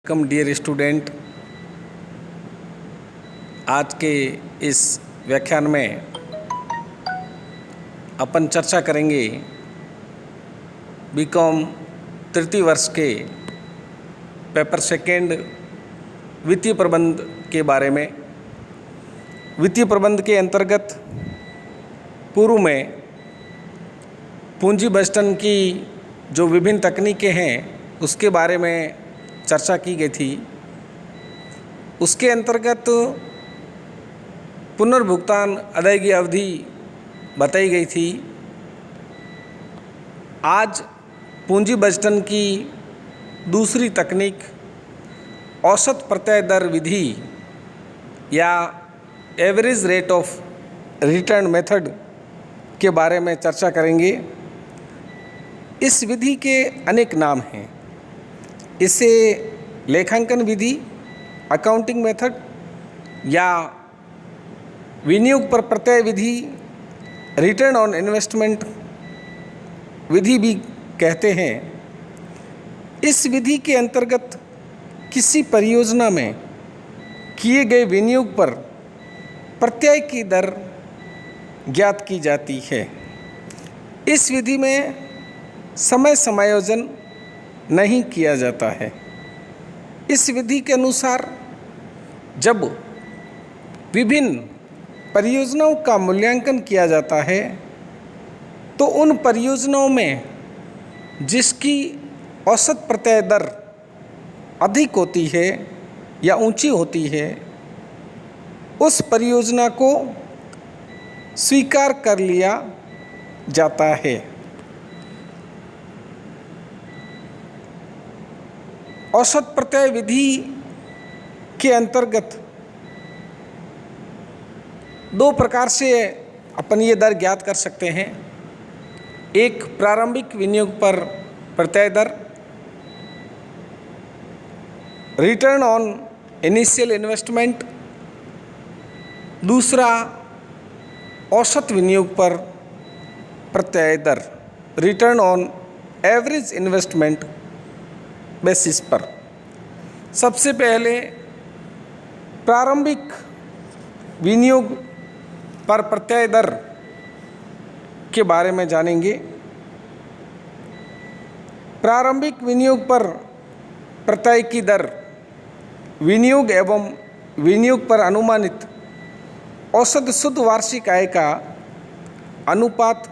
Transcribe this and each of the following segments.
Welcome dear student. आज के इस व्याख्यान में अपन चर्चा करेंगे बीकॉम तृतीय वर्ष के पेपर सेकेंड वित्तीय प्रबंध के बारे में। वित्तीय प्रबंध के अंतर्गत पूर्व में पूंजी बजटन की जो विभिन्न तकनीकें हैं उसके बारे में चर्चा की गई थी। उसके अंतर्गत पुनर्भुगतान अदायगी अवधि बताई गई थी। आज पूंजी बजटन की दूसरी तकनीक औसत प्रत्यय दर विधि या average rate of return method के बारे में चर्चा करेंगे। इस विधि के अनेक नाम हैं। इसे लेखांकन विधि, अकाउंटिंग मेथड या विनियोग पर प्रत्यय विधि, रिटर्न ऑन इन्वेस्टमेंट विधि भी कहते हैं। इस विधि के अंतर्गत किसी परियोजना में किए गए विनियोग पर प्रत्यय की दर ज्ञात की जाती है। इस विधि में समय समायोजन नहीं किया जाता है। इस विधि के अनुसार जब विभिन्न परियोजनाओं का मूल्यांकन किया जाता है तो उन परियोजनाओं में जिसकी औसत प्रत्यय दर अधिक होती है या ऊंची होती है उस परियोजना को स्वीकार कर लिया जाता है। औसत प्रत्यय विधि के अंतर्गत दो प्रकार से अपन ये दर ज्ञात कर सकते हैं। एक प्रारंभिक विनियोग पर प्रत्यय दर, रिटर्न ऑन इनिशियल इन्वेस्टमेंट। दूसरा औसत विनियोग पर प्रत्यय दर, return on average investment basis पर। सबसे पहले प्रारंभिक विनियोग पर प्रत्यय दर के बारे में जानेंगे। प्रारंभिक विनियोग पर प्रत्यय की दर विनियोग एवं विनियोग पर अनुमानित औसत शुद्ध वार्षिक आय का अनुपात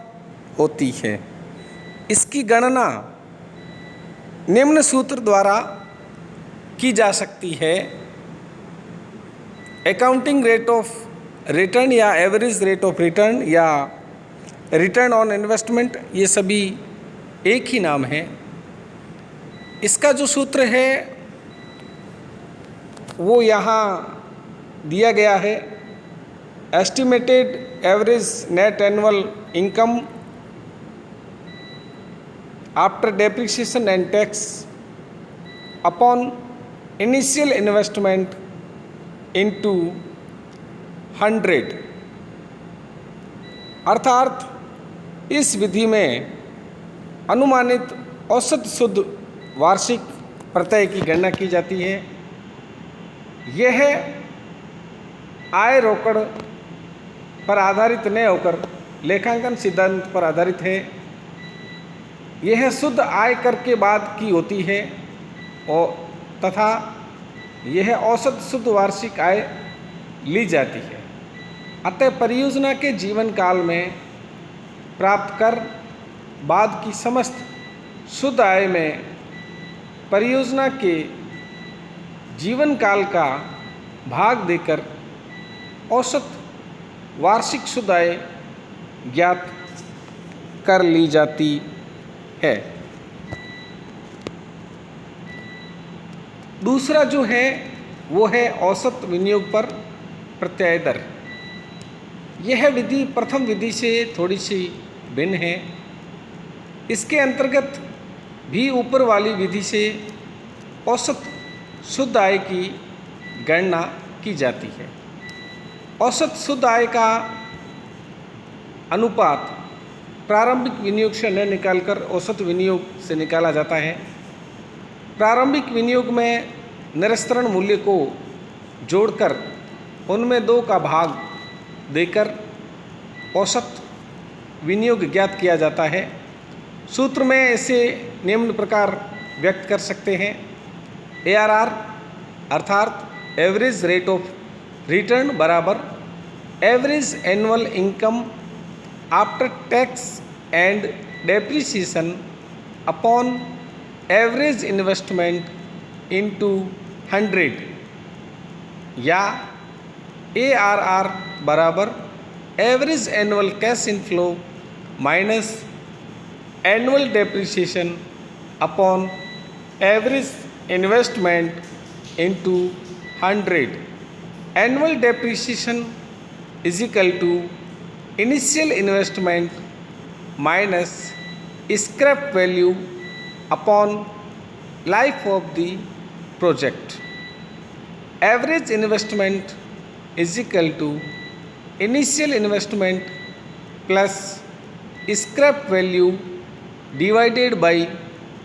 होती है। इसकी गणना निम्न सूत्र द्वारा की जा सकती है। अकाउंटिंग रेट ऑफ रिटर्न या एवरेज रेट ऑफ रिटर्न या रिटर्न ऑन इन्वेस्टमेंट, ये सभी एक ही नाम है। इसका जो सूत्र है वो यहाँ दिया गया है। Estimated average net annual income after depreciation and tax upon initial investment into 100। अर्थात इस विधि में अनुमानित औसत शुद्ध वार्षिक प्रत्यय की गणना की जाती है। यह आय रोकड़ पर आधारित न होकर लेखांकन सिद्धांत पर आधारित है। यह शुद्ध आय कर के बाद की होती है और तथा यह औसत शुद्ध वार्षिक आय ली जाती है। अतः परियोजना के जीवन काल में प्राप्त कर बाद की समस्त शुद्ध आय में परियोजना के जीवन काल का भाग देकर औसत वार्षिक शुद्ध आय ज्ञात कर ली जाती है। दूसरा जो है वो है औसत विनियोग पर प्रत्यय दर। यह विधि प्रथम विधि से थोड़ी सी भिन्न है। इसके अंतर्गत भी ऊपर वाली विधि से औसत शुद्ध आय की गणना की जाती है। औसत शुद्ध आय का अनुपात प्रारंभिक विनियोग से न निकालकर औसत विनियोग से निकाला जाता है। प्रारंभिक विनियोग में निरस्तरण मूल्य को जोड़कर उनमें 2 का भाग देकर औसत विनियोग ज्ञात किया जाता है। सूत्र में इसे निम्न प्रकार व्यक्त कर सकते हैं। ARR अर्थात एवरेज रेट ऑफ रिटर्न बराबर average annual income after tax and depreciation upon average investment into 100, या ARR बराबर average annual cash inflow minus annual depreciation upon average investment into 100। Annual depreciation is equal to initial investment minus scrap value upon life of the project. Average investment is equal to initial investment plus scrap value divided by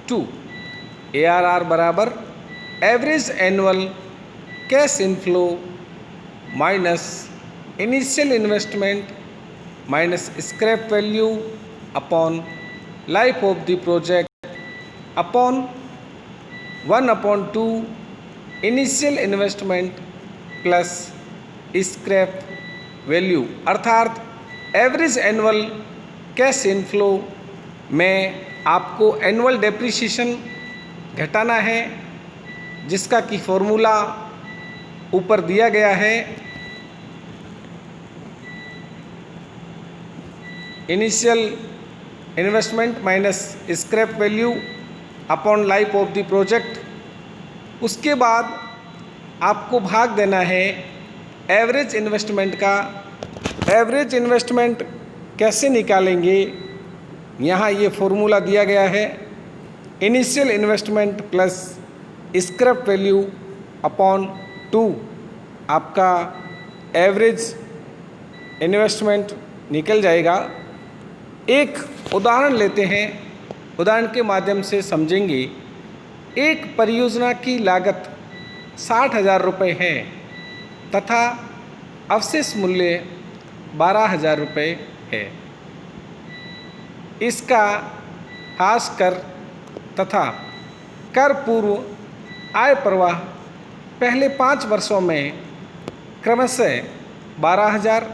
2। ARR बराबर average annual cash inflow minus initial investment minus scrap value upon life of the project upon 1/2 initial investment plus scrap value. अर्थात average annual cash inflow में आपको annual depreciation घटाना है, जिसका कि formula ऊपर दिया गया है। Initial investment minus scrap value upon life of the project. उसके बाद आपको भाग देना है एवरेज इन्वेस्टमेंट का। एवरेज इन्वेस्टमेंट कैसे निकालेंगे, यहाँ ये फॉर्मूला दिया गया है। Initial investment plus scrap value upon 2 आपका एवरेज इन्वेस्टमेंट निकल जाएगा। एक उदाहरण लेते हैं, उदाहरण के माध्यम से समझेंगे। एक परियोजना की लागत 60,000 रुपये है तथा अवशेष मूल्य 12,000 रुपये है। इसका हाश कर तथा कर पूर्व आय प्रवाह पहले 5 वर्षों में क्रमशः 12,000,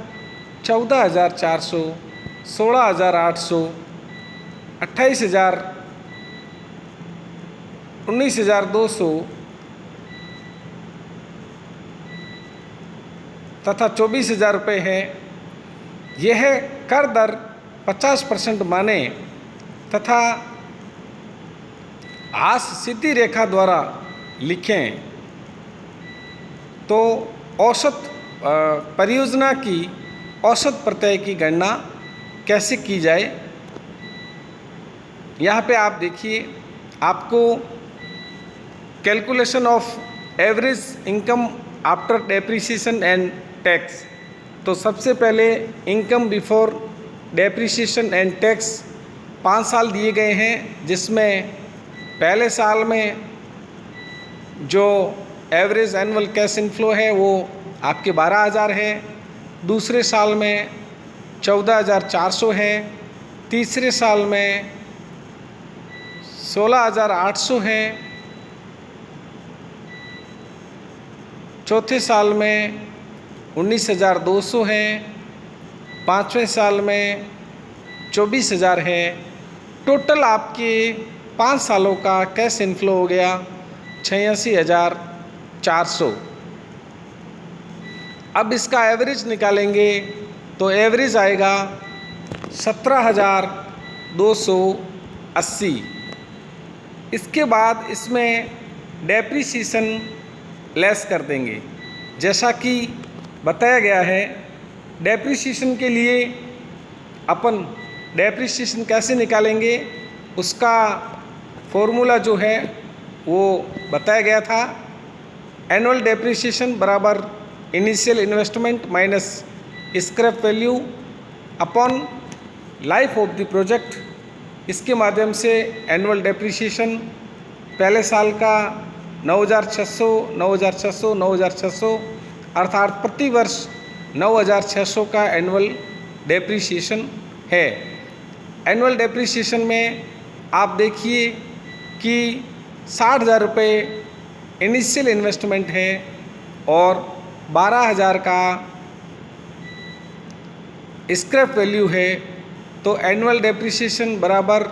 14,400, 16,800, 28,000, 19,200 तथा 24,000 रुपये है। यह कर दर 50% माने तथा हास सीधी रेखा द्वारा लिखें तो औसत परियोजना की औसत प्रत्यय की गणना कैसे की जाए। यहाँ पे आप देखिए, आपको calculation of average income after depreciation and tax, तो सबसे पहले income before depreciation and tax 5 साल दिए गए हैं, जिसमें पहले साल में जो एवरेज एनुअल कैश इनफ्लो है वो आपके 12,000 है, दूसरे साल में 14,400 है, तीसरे साल में 16,800 है, चौथे साल में 19,200 है, पाँचवें साल में 24,000 है। टोटल आपके 5 सालों का कैश इनफ्लो हो गया 86,400। अब इसका एवरेज निकालेंगे तो एवरेज आएगा 17,280। इसके बाद इसमें डेप्रिसिएशन लेस कर देंगे, जैसा कि बताया गया है। डेप्रिसिएशन के लिए अपन डेप्रिसिएशन कैसे निकालेंगे, उसका फॉर्मूला जो है वो बताया गया था। एनुअल डेप्रिसिएशन बराबर initial investment minus scrap value upon life of the project. इसके माध्यम से एनुअल डेप्रिसिएशन पहले साल का 9,600, 9,600, 9,600 अर्थात प्रति वर्ष 9,600 का एनुअल डेप्रिसिएशन है। एनुअल डेप्रिसिएशन में आप देखिए कि 60,000 रुपये इनिशियल इन्वेस्टमेंट है और 12,000 का स्क्रैप वैल्यू है। तो एनुअल डेप्रिसिएशन बराबर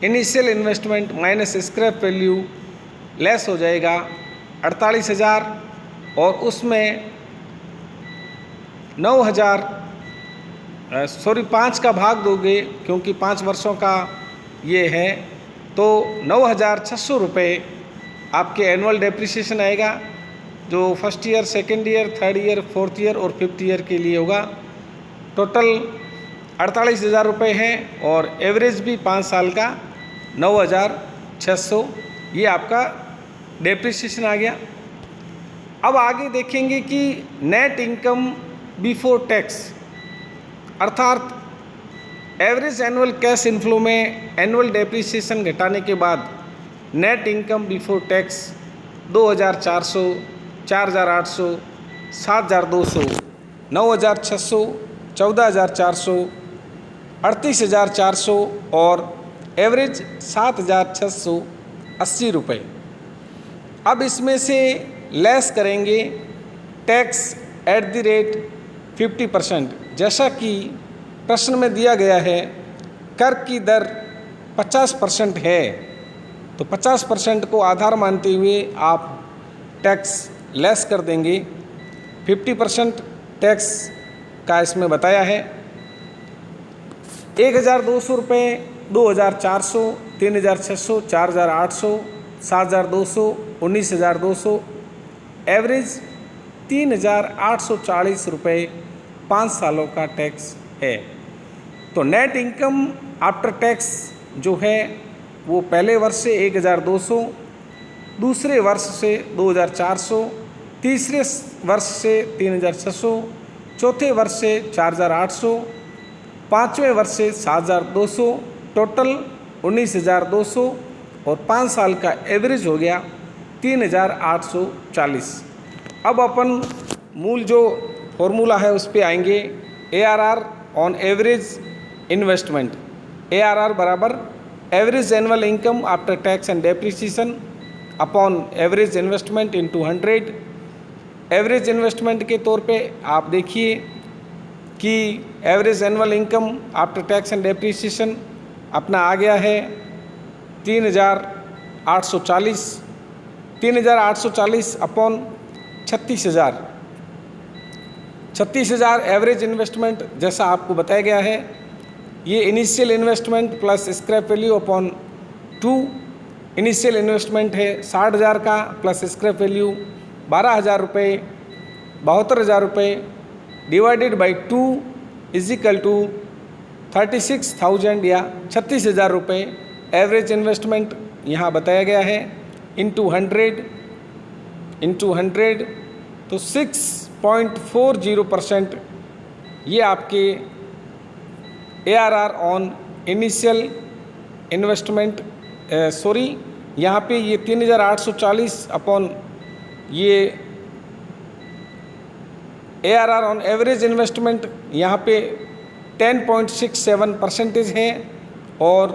initial investment minus scrap value less हो जाएगा 48,000 और उसमें 5 का भाग दोगे क्योंकि 5 वर्षों का ये है, तो 9,600 रुपये आपके एनुअल डेप्रिसिएशन आएगा, जो first year, second year, third year, fourth year और फिफ्थ ईयर के लिए होगा। टोटल 48,000 रुपये है और एवरेज भी 5 साल का 9,600, ये आपका डेप्रिसिएशन आ गया। अब आगे देखेंगे कि नेट इनकम बिफोर टैक्स अर्थात एवरेज एनुअल कैश इनफ्लो में एनुअल डेप्रिसिएशन घटाने के बाद नेट इनकम बिफोर टैक्स 2,400, 4,800, 7,200, 9,600, 14,400, 38,400 और एवरेज 7,680 रुपये। अब इसमें से लेस करेंगे टैक्स एट द रेट 50%। जैसा कि प्रश्न में दिया गया है कर की दर 50% है, तो 50% को आधार मानते हुए आप टैक्स लेस कर देंगे। 50% टैक्स का इसमें बताया है 1,200 रुपये, 2,400, 3,600, 4,800, 7,200, 19,200, एवरेज 3,840 रुपये 5 सालों का टैक्स है। तो नेट इनकम आफ्टर टैक्स जो है वो पहले वर्ष से 1,200, दूसरे वर्ष से 2,400, तीसरे वर्ष से 3,600, चौथे वर्ष से 4,800, पाँचवें वर्ष से 7,200, टोटल 19,200 और 5 साल का एवरेज हो गया 3,840। अब अपन मूल जो फॉर्मूला है उस पे आएंगे। ARR on average investment, ARR बराबर average annual income after tax and depreciation upon average investment into 100। Average investment के तौर पे आप देखिए कि average annual income after tax and depreciation अपना आ गया है 3,840, 3,840 अपॉन 36,000। 36,000 एवरेज इन्वेस्टमेंट जैसा आपको बताया गया है, ये initial investment plus scrap value upon 2। Initial investment है 60,000 का प्लस स्क्रैप वैल्यू 12,000 रुपये, 72,000 रुपये divided by 2 is equal to 36,000 या 36,000 रुपये। एवरेज इन्वेस्टमेंट यहाँ बताया गया है इंटू 100 तो 6.40% ये आपके ARR ऑन इनिशियल इन्वेस्टमेंट यहाँ पे ये 3,840 अपॉन ये ARR ऑन एवरेज इन्वेस्टमेंट यहाँ पे 10.67% है और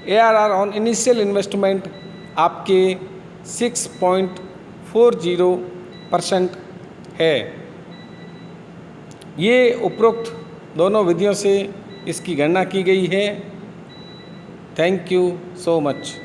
ARR ऑन इनिशियल इन्वेस्टमेंट आपके 6.40% है। ये उपरोक्त दोनों विधियों से इसकी गणना की गई है। Thank you so much.